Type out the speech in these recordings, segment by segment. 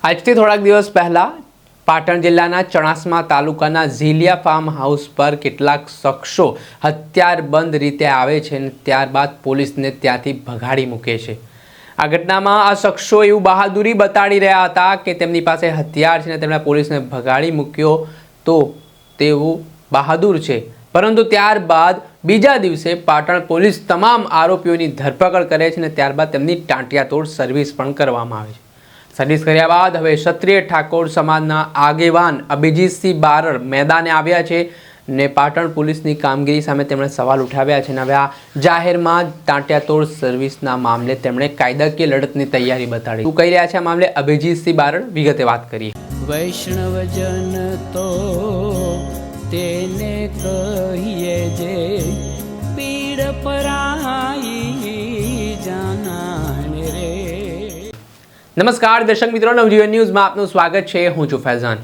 આજથી થોડાક દિવસ પહેલા પાટણ જિલ્લાના ચણાસમા તાલુકાના ઝીલિયા ફાર્મ હાઉસ પર કેટલાક શખ્સો હથિયારબંધ રીતે આવે છે અને ત્યારબાદ પોલીસને ત્યાંથી ભગાડી મૂકે છે। આ ઘટનામાં આ શખ્સો એવું બહાદુરી બતાડી રહ્યા હતા કે તેમની પાસે હથિયાર છે અને તેમણે પોલીસને ભગાડી મૂક્યો તો તેઓ બહાદુર છે, પરંતુ ત્યારબાદ બીજા દિવસે પાટણ પોલીસ તમામ આરોપીઓની ધરપકડ કરે છે અને ત્યારબાદ તેમની ટાંટિયાતોડ સર્વિસ પણ કરવામાં આવે છે। સર્વિસ કર્યા બાદ હવે ક્ષત્રિય ઠાકોર સમાજના આગેવાન અભિજીતસિંહ બારડ મેદાને આવ્યા છે ને પાટણ પોલીસની કામગીરી સામે તેમણે સવાલ ઉઠાવ્યા છે અને હવે આ જાહેરમાં ટાંટિયાતોડ સર્વિસના મામલે તેમણે કાયદાકીય લડતની તૈયારી બતાડી। શું કહી રહ્યા છે આ મામલે અભિજીતસિંહ બારડ, વિગતે વાત કરીએ। વૈષ્ણવજન તો તેને કહીએ જે પીડ પરાઈ જાનાને રે। નમસ્કાર દર્શક મિત્રો, નવજીવન ન્યૂઝમાં આપનું સ્વાગત છે। હું છું ફૈઝાન।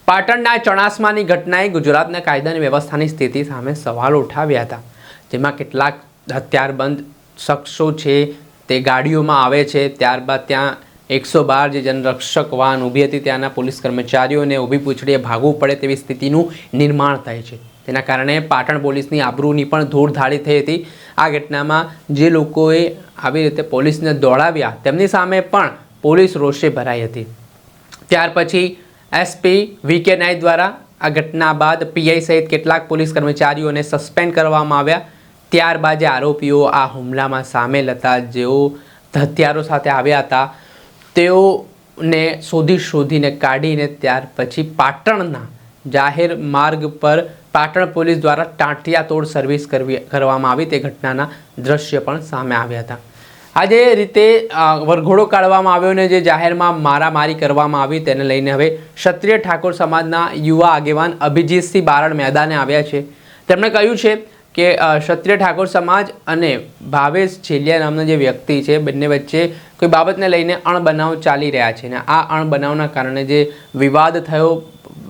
પાટણના ચણાસમાની ઘટનાએ ગુજરાતના કાયદા અને વ્યવસ્થાની સ્થિતિ સામે સવાલો ઉઠાવ્યા હતા, જેમાં કેટલાક હથિયારબંધ શખ્સો છે તે ગાડીઓમાં આવે છે, ત્યારબાદ ત્યાં 112 જે જનરક્ષક વાહન ઊભી હતી ત્યાંના પોલીસ કર્મચારીઓને ઊભી પૂંછડીએ ભાગવું પડે તેવી સ્થિતિનું નિર્માણ થાય છે। તેના કારણે પાટણ પોલીસની આબરૂની પણ ધૂળધાળી થઈ હતી। આ ઘટનામાં જે લોકોએ આવી રીતે પોલીસને દોડાવ્યા તેમની સામે પણ પોલીસ રોષે ભરાઈ હતી। ત્યાર પછી એસપી વીકે નાઈક દ્વારા આ ઘટના બાદ પીઆઈ સહિત કેટલાક પોલીસ કર્મચારીઓને સસ્પેન્ડ કરવામાં આવ્યા। ત્યારબાદ જે આરોપીઓ આ હુમલામાં સામેલ હતા, જેઓ હથિયારો સાથે આવ્યા હતા, તેઓને શોધીને કાઢીને ત્યાર પછી પાટણના જાહેર માર્ગ પર પાટણ પોલીસ દ્વારા ટાંટિયાતોડ સર્વિસ કરવામાં આવી તે ઘટનાના દ્રશ્ય પણ સામે આવ્યા હતા। આ જે રીતે વરઘોડો કાઢવામાં આવ્યો અને જે જાહેરમાં મારામારી કરવામાં આવી તેને લઈને હવે ક્ષત્રિય ઠાકોર સમાજના યુવા આગેવાન અભિજીતસિંહ બારડ મેદાને આવ્યા છે। તેમણે કહ્યું છે કે ક્ષત્રિય ઠાકોર સમાજ અને ભાવેશ છેલિયા નામના જે વ્યક્તિ છે, બંને વચ્ચે કોઈ બાબતને લઈને અણબનાવ ચાલી રહ્યા છે અને આ અણબનાવના કારણે જે વિવાદ થયો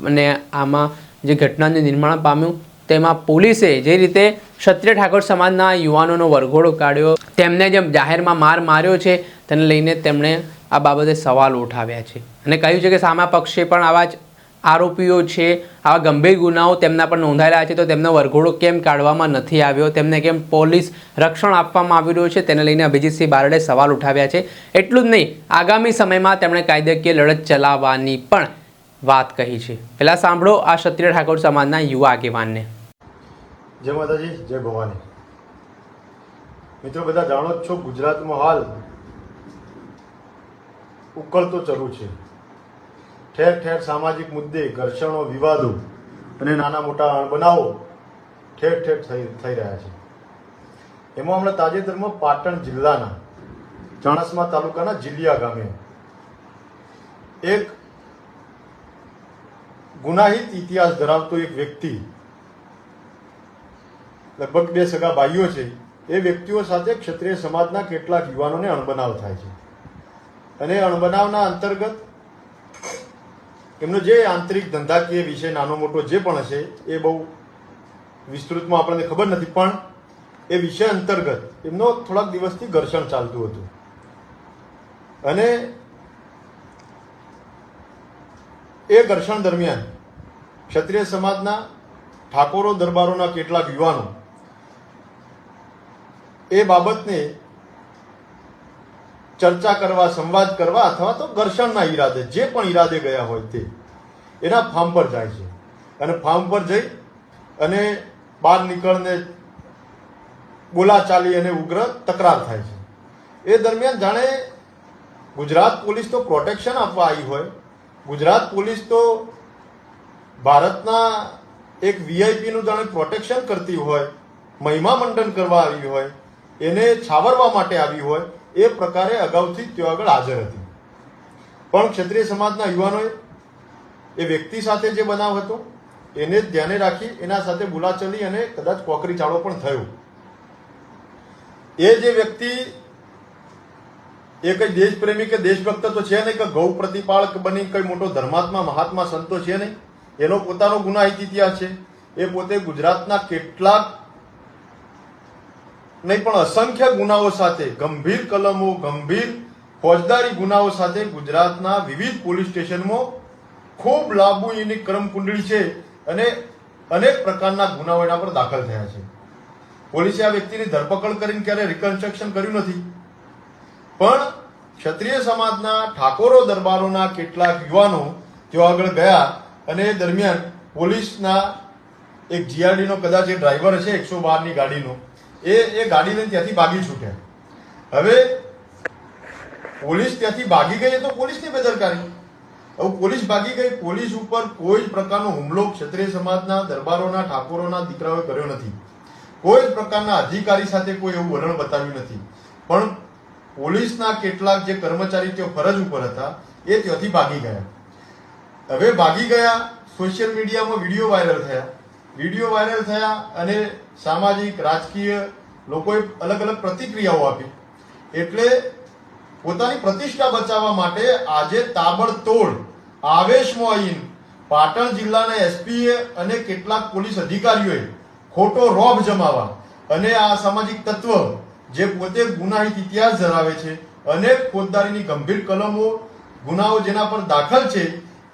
અને આમાં જે ઘટનાનું નિર્માણ પામ્યું તેમાં પોલીસે જે રીતે ક્ષત્રિય ઠાકોર સમાજના યુવાનોનો વરઘોડો કાઢ્યો, તેમને જેમ જાહેરમાં માર માર્યો છે તેને લઈને તેમણે આ બાબતે સવાલ ઉઠાવ્યા છે અને કહ્યું છે કે સામા પક્ષે પણ આવા જ આરોપીઓ છે, આવા ગંભીર ગુનાઓ તેમના પર નોંધાયેલા છે, તો તેમનો વરઘોડો કેમ કાઢવામાં નથી આવ્યો, તેમને કેમ પોલીસ રક્ષણ આપવામાં આવી રહ્યું છે તેને લઈને અભિજીતસિંહ બારડે સવાલ ઉઠાવ્યા છે। એટલું જ નહીં, આગામી સમયમાં તેમણે કાયદાકીય લડત ચલાવવાની પણ વાત કહી છે। પહેલાં સાંભળો આ ક્ષત્રિય ઠાકોર સમાજના યુવા આગેવાનને। જય માતાજી, જય ભવાની। મિત્રો, બધા જાણો જ છો, ગુજરાતમાં હાલ ઉકળતો ચલુ છે। ઠેર ઠેર સામાજિક મુદ્દે ઘર્ષણો, વિવાદો અને નાના મોટા અણબનાવો ઠેર ઠેર થઈ રહ્યા છે। એમાં હમણાં તાજેતરમાં પાટણ જિલ્લાના ચણાસમા તાલુકાના ઝીલિયા ગામે એક ગુનાહિત ઇતિહાસ ધરાવતો એક વ્યક્તિ, લગભગ 2 સગા ભાઈઓ છે, એ વ્યક્તિઓ સાથે ક્ષત્રિય સમાજના કેટલાક યુવાનોને અણબનાવ થાય છે અને અણબનાવના અંતર્ગત એમનો જે આંતરિક ધંધાકીય વિષય નાનો મોટો જે પણ હશે એ બહુ વિસ્તૃતમાં આપણને ખબર નથી, પણ એ વિષય અંતર્ગત એમનો થોડાક દિવસથી ઘર્ષણ ચાલતું હતું અને એ ઘર્ષણ દરમિયાન ક્ષત્રિય સમાજના ઠાકોરો દરબારોના કેટલાક યુવાનો એ બાબતને ચર્ચા કરવા, સંવાદ કરવા અથવા તો ઘર્ષણના ઈરાદે, જે પણ ઈરાદે ગયા હોય તે એના ફાર્મ પર જાય છે અને ફાર્મ પર જઈ અને બહાર નીકળને બોલાચાલી અને ઉગ્ર તકરાર થાય છે। એ દરમિયાન જાણે ગુજરાત પોલીસ તો પ્રોટેક્શન આપવા આવી હોય, ગુજરાત પોલીસ તો ભારતના એક વીઆઈપીનું જાણે પ્રોટેક્શન કરતી હોય, મહિમા મંડન કરવા આવી હોય, એને છાવરવા માટે આવી હોય, એ પ્રકારે અગાઉથી તેઓ આગળ હાજર હતી। પણ ક્ષત્રિય સમાજના યુવાનોએ એ વ્યક્તિ સાથે જે બનાવ હતો એને જ ધ્યાને રાખી એના સાથે બોલાચાલી અને કદાચ કોકરી ચાળો પણ થયો। એ જે વ્યક્તિ એ કઈ દેશપ્રેમી કે દેશભક્ત તો છે નહીં, કે ગૌ પ્રતિપાળક બની કઈ મોટો ધર્માત્મા મહાત્મા સંતો છે નહીં, એનો પોતાનો ગુનાહિત ઇતિહાસ છે। એ પોતે ગુજરાતના કેટલાક નહીં પણ અસંખ્ય ગુનાઓ સાથે, ગંભીર કલમો, ગંભીર ફોજદારી ગુનાઓ સાથે ગુજરાતના વિવિધ પોલીસ સ્ટેશનમાં ખૂબ લાંબુ એની કર્મકુંડળી છે અને અનેક પ્રકારના ગુનાઓ એના પર દાખલ થયા છે. પોલીસે આ વ્યક્તિની ધરપકડ કરીને ક્યારે રિકન્સ્ટ્રક્શન કર્યું નથી, પણ ક્ષત્રિય સમાજના ઠાકોરો દરબારોના કેટલાક યુવાનો તેઓ આગળ ગયા અને એ દરમિયાન પોલીસના એક જીઆરડી નો કદાચ એ ડ્રાઈવર છે 112 ની ગાડીનો, એ ગાડી લઈને ત્યાંથી ભાગી છૂટ્યા. હવે પોલીસ ત્યાંથી ભાગી ગઈ તો પોલીસની બેદરકારી. હવે પોલીસ ભાગી ગઈ, પોલીસ ઉપર કોઈ જ પ્રકારનો હુમલો ક્ષત્રિય સમાજના દરબારોના ઠાકોરોના દીકરાઓએ કર્યો નથી. કોઈ જ પ્રકારના અધિકારી સાથે કોઈ એવું વલણ બતાવ્યું નથી, પણ પોલીસના કેટલાક જે કર્મચારી તેઓ ફરજ ઉપર હતા એ ત્યાંથી ભાગી ગયા. હવે ભાગી ગયા, સોશિયલ મીડિયામાં વિડીયો વાયરલ થયા અને સામાજિક રાજકીય લોકોએ અલગ અલગ પ્રતિક્રિયાઓ આપી. એટલે પોતાની પ્રતિષ્ઠા બચાવવા માટે આજે તાબડતોડ આવેશમાં આવીને પાટણ જિલ્લાના એસપીએ અને કેટલાક પોલીસ અધિકારીઓએ ખોટો રોબ જમાવા અને આ સામાજિક તત્વ જે પોતે ગુનાહિત ઇતિહાસ ધરાવે છે, અનેક ફોજદારીની ગંભીર કલમો ગુનાઓ જેના પર દાખલ છે,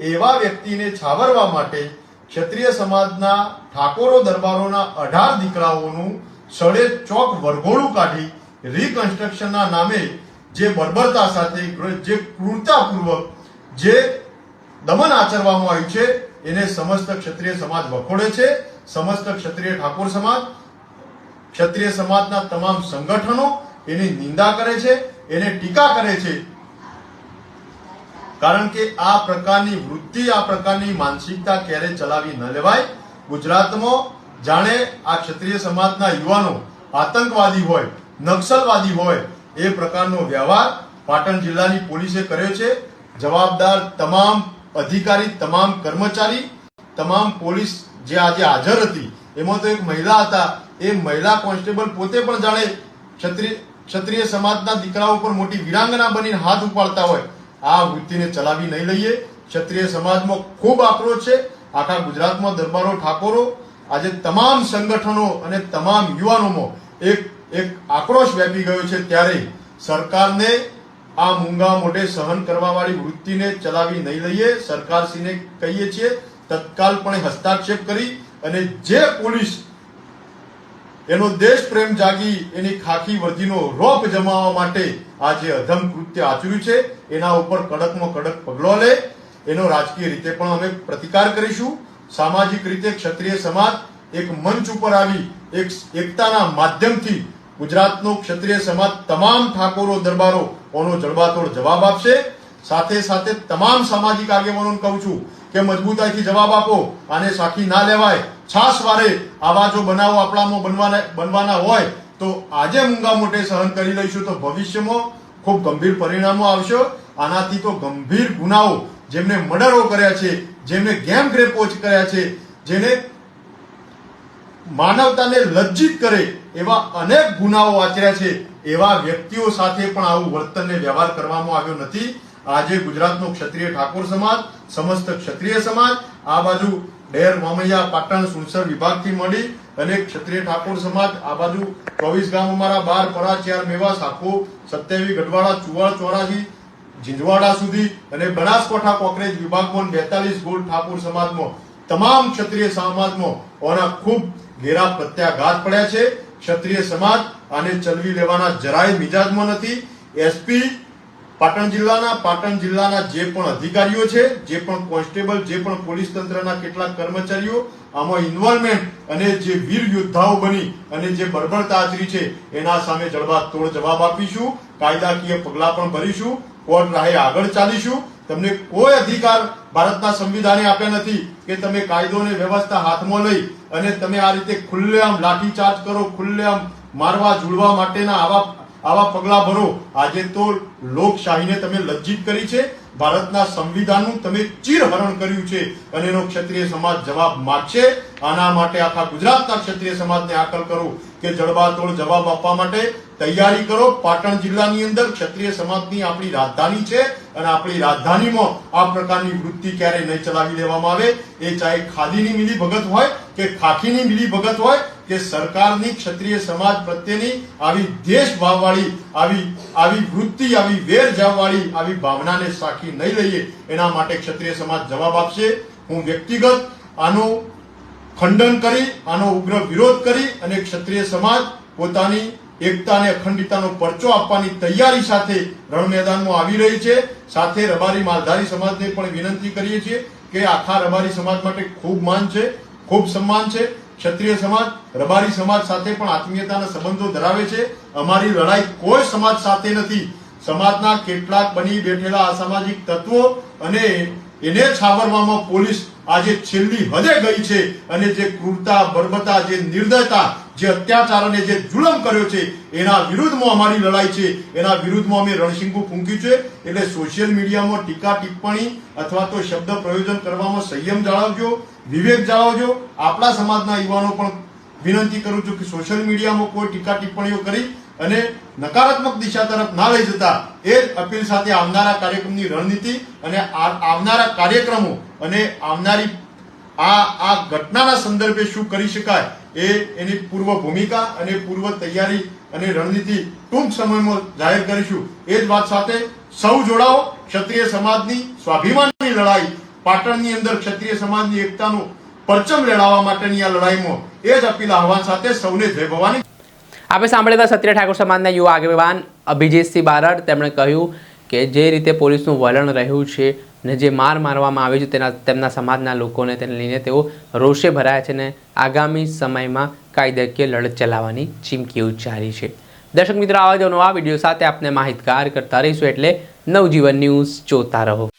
એવા વ્યક્તિને છાવરવા માટે ક્ષત્રિય સમાજના ઠાકોરો દરબારોના 18 દીકરાઓનું સડે ચોક વરઘોડું કાઢી રિકન્સ્ટ્રક્શનના નામે જે બર્બરતા સાથે, જે ક્રૂરતાપૂર્વક જે દમન આચરવામાં આવ્યું છે એને સમસ્ત ક્ષત્રિય સમાજ વખોડે છે. સમસ્ત ક્ષત્રિય ઠાકોર સમાજ, ક્ષત્રિય સમાજના તમામ સંગઠનો એની નિંદા કરે છે, એને ટીકા કરે છે, કારણ કે આ પ્રકારની વૃત્તિ, આ પ્રકારની માનસિકતા ક્યારે ચલાવી ન લેવાય. ગુજરાતમાં જાણે આ ક્ષત્રિય સમાજના યુવાનો આતંકવાદી હોય, નક્સલવાદી હોય એ પ્રકારનો વ્યવહાર પાટણ જિલ્લાની પોલીસે કર્યો છે. જવાબદાર તમામ અધિકારી, તમામ કર્મચારી, તમામ પોલીસ જે આજે હાજર હતી એમાં તો એક મહિલા હતા, એ મહિલા કોન્સ્ટેબલ પોતે પણ જાણે ક્ષત્રિય સમાજના દીકરાઓ પર મોટી વીરાંગના બનીને હાથ ઉપાડતા હોય. આ વૃત્તિને ચલાવી નહીં લઈએ. ક્ષત્રિય સમાજમાં ખૂબ આક્રોશ છે. આખા ગુજરાતમાં દરબારો, ઠાકોરો, આજે તમામ સંગઠનો અને તમામ યુવાનોમાં એક આક્રોશ વ્યાપી ગયો છે. ત્યારે સરકારને આ મૂંગા મોઢે સહન કરવા વાળી વૃત્તિને ચલાવી નહીં લઈએ. સરકારશ્રીને કહીએ છીએ તત્કાલપણે હસ્તાક્ષેપ કરી અને જે પોલીસ એનો દેશ પ્રેમ જાગી એની ખાખી વર્દીનો રોપ જમાવવા માટે આ જે અધમ કૃત્ય આચર્યું છે એના ઉપર કડકમાં કડક પગલો લે. એનો રાજકીય રીતે પણ અમે પ્રતિકાર કરીશું. સામાજિક રીતે ક્ષત્રિય સમાજ એક મંચ ઉપર આવી એક એકતાના માધ્યમથી ગુજરાતનો ક્ષત્રિય સમાજ તમામ ઠાકોરો દરબારો ઓનો જડબાતોડ જવાબ આપશે. સાથે સાથે તમામ સામાજિક આગેવાનોને કહું છું કે મજબૂતાઈથી જવાબ આપો. આને સાખી ના લેવાય. છાસવારે આવા જો બનાવો આપણામાં બનવાના હોય તો આજે મૂંગા મોઢે સહન કરી લઈશું તો ભવિષ્યમાં ખૂબ ગંભીર પરિણામો આવશે. આનાથી તો ગંભીર ગુનાઓ, જેમને મર્ડરો કર્યા છે, જેમને ગેમ રેપો કર્યા છે, જેને માનવતાને લજ્જિત કરે એવા અનેક ગુનાઓ આચર્યા છે, એવા વ્યક્તિઓ સાથે પણ આવું વર્તનને વ્યવહાર કરવામાં આવ્યો નથી. આજે ગુજરાતનો ક્ષત્રિય ઠાકોર સમાજ, સમસ્ત ક્ષત્રિય સમાજ, આ બાજુ ડેર, મામૈયા, પાટણ, સુણસર વિભાગથી મળી અને ક્ષત્રિય ઠાકોર સમાજ આ બાજુ 24 ગામ અમારા 12 પરા, 4 મેવાસ, આખો 27 ગઢવાડા, ચુવાડ, ચોરાજી, ઝીંઝવાડા સુધી અને બનાસકાંઠા કોકરેજ વિભાગમાં 42 ગોળ ઠાકોર સમાજમાં તમામ ક્ષત્રિય સમાજમાં ઓના ખૂબ ઘેરા પ્રત્યાઘાત પડ્યા છે. ક્ષત્રિય સમાજ આને ચલવી લેવાના જરાય મિજાજમાં નથી. એસપી પાટણ જિલ્લાના જે પણ અધિકારીઓ છે, જે પણ કોન્સ્ટેબલ, જે પણ પોલીસ તંત્રના કેટલાક કર્મચારીઓ આમાં ઇન્વોલ્વમેન્ટ અને જે વીર યોદ્ધાઓ બની અને જે બર્બરતા આચરી છે એના સામે જડબાતોડ જવાબ આપીશું. કાયદાકીય પગલા પણ ભરીશું. કોર્ટ રાહે આગળ ચાલીશું. તમને કોઈ અધિકાર ભારતના સંવિધાને આપ્યા નથી કે તમે કાયદો અને વ્યવસ્થા હાથમાં લઈ અને તમે આ રીતે ખુલ્લેઆમ લાઠીચાર્જ કરો, ખુલ્લેઆમ મારવા ઝૂલવા માટેના આવા પગલા ભરો. આજે તો લોકશાહીને તમે લજ્જિત કરી છે. ભારતના સંવિધાનનું તમે ચીરહરણ કર્યું છે અને એનો ક્ષત્રિય સમાજ જવાબ માંગશે. આના માટે આખા ગુજરાતના ક્ષત્રિય સમાજને આકલ કરો કે જડબાતોડ જવાબ આપવા માટે તૈયારી કરો. પાટણ જિલ્લાની અંદર ક્ષત્રિય સમાજની આપણી રાજધાની છે અને આપણી રાજધાનીમાં આ પ્રકારની વૃત્તિ ક્યારેય નહીં ચલાવી લેવામાં આવે. એ ચાહે ખાદીની મિલી ભગત હોય કે ખાખીની મિલીભગત હોય કે સરકારની ક્ષત્રિય સમાજ પ્રત્યેની આવી દેશભાવવાળી આવી વૃત્તિ, આવી વેર જાવવાળી આવી ભાવનાને સાખી નહીં લઈએ, એના માટે ક્ષત્રિય સમાજ જવાબ આપશે. હું વ્યક્તિગત આનું ખંડન કરી, આનો ઉગ્ર વિરોધ કરી અને ક્ષત્રિય સમાજ પોતાની એકતા અને અખંડિતતાનો પરચો આપવાની તૈયારી સાથે રણ મેદાનમાં આવી રહી છે. સાથે રબારી માલધારી સમાજને પણ વિનંતી કરીએ છીએ કે આખા રબારી સમાજ માટે ખૂબ માન છે, ખૂબ સન્માન છે. ક્ષત્રિય સમાજ રબારી સમાજ સાથે પણ આત્મીયતાના સંબંધો ધરાવે છે. અમારી લડાઈ કોઈ સમાજ સાથે નથી. સમાજના કેટલાક બની બેઠેલા અસામાજિક તત્વો અને એને છાવરવામાં પોલીસ આજે છેલ્લી હદે ગઈ છે અને જે ક્રૂરતા, બર્બરતા, જે નિર્દયતા, જે અત્યાચાર અને જે જુલમ કર્યો છે એના વિરુદ્ધમાં અમારી લડાઈ છે. એના વિરુદ્ધમાં અમે રણશીંગું ફૂંક્યું છે. એટલે સોશિયલ મીડિયામાં ટીકા ટિપ્પણી અથવા તો શબ્દ પ્રયોજન કરવામાં સંયમ જાળવજો, વિવેક જાળવજો. આપણા સમાજના યુવાનો પણ વિનંતી કરું છું કે સોશિયલ મીડિયામાં કોઈ ટીકા ટિપ્પણીઓ કરી અને નકારાત્મક દિશા તરફ ના લઈ જતા એ જ અપીલ સાથે આવનારા કાર્યક્રમની રણનીતિ અને આવનારા કાર્યક્રમો અને આવનારી આ ઘટનાના સંદર્ભે શું કરી શકાય એની પૂર્વ ભૂમિકા અને પૂર્વ તૈયારી અને રણનીતિ ટૂંક સમયમાં જાહેર કરીશું. એ જ વાત સાથે સૌ જોડાઓ. ક્ષત્રિય સમાજની સ્વાભિમાનની લડાઈ, પાટણની અંદર ક્ષત્રિય સમાજની એકતાનું પરચમ લહેરાવવા માટેની આ લડાઈમાં એ જ અપીલ આહવાન સાથે સૌને જય ભવાની. આપણે સાંભળ્યા હતા ક્ષત્રિય ઠાકોર સમાજના યુવા આગેવાન અભિજીતસિંહ બારડ. તેમણે કહ્યું કે જે રીતે પોલીસનું વલણ રહ્યું છે ને જે મારવામાં આવે છે તેમના સમાજના લોકોને તેને લઈને તેઓ રોષે ભરાયા છે અને આગામી સમયમાં કાયદાકીય લડત ચલાવવાની ચીમકી ઉચ્ચારી છે. દર્શક મિત્રો, આવા જ નવા વિડીયો સાથે આપને માહિતગાર કરતા રહીશું, એટલે નવજીવન ન્યૂઝ જોતા રહો.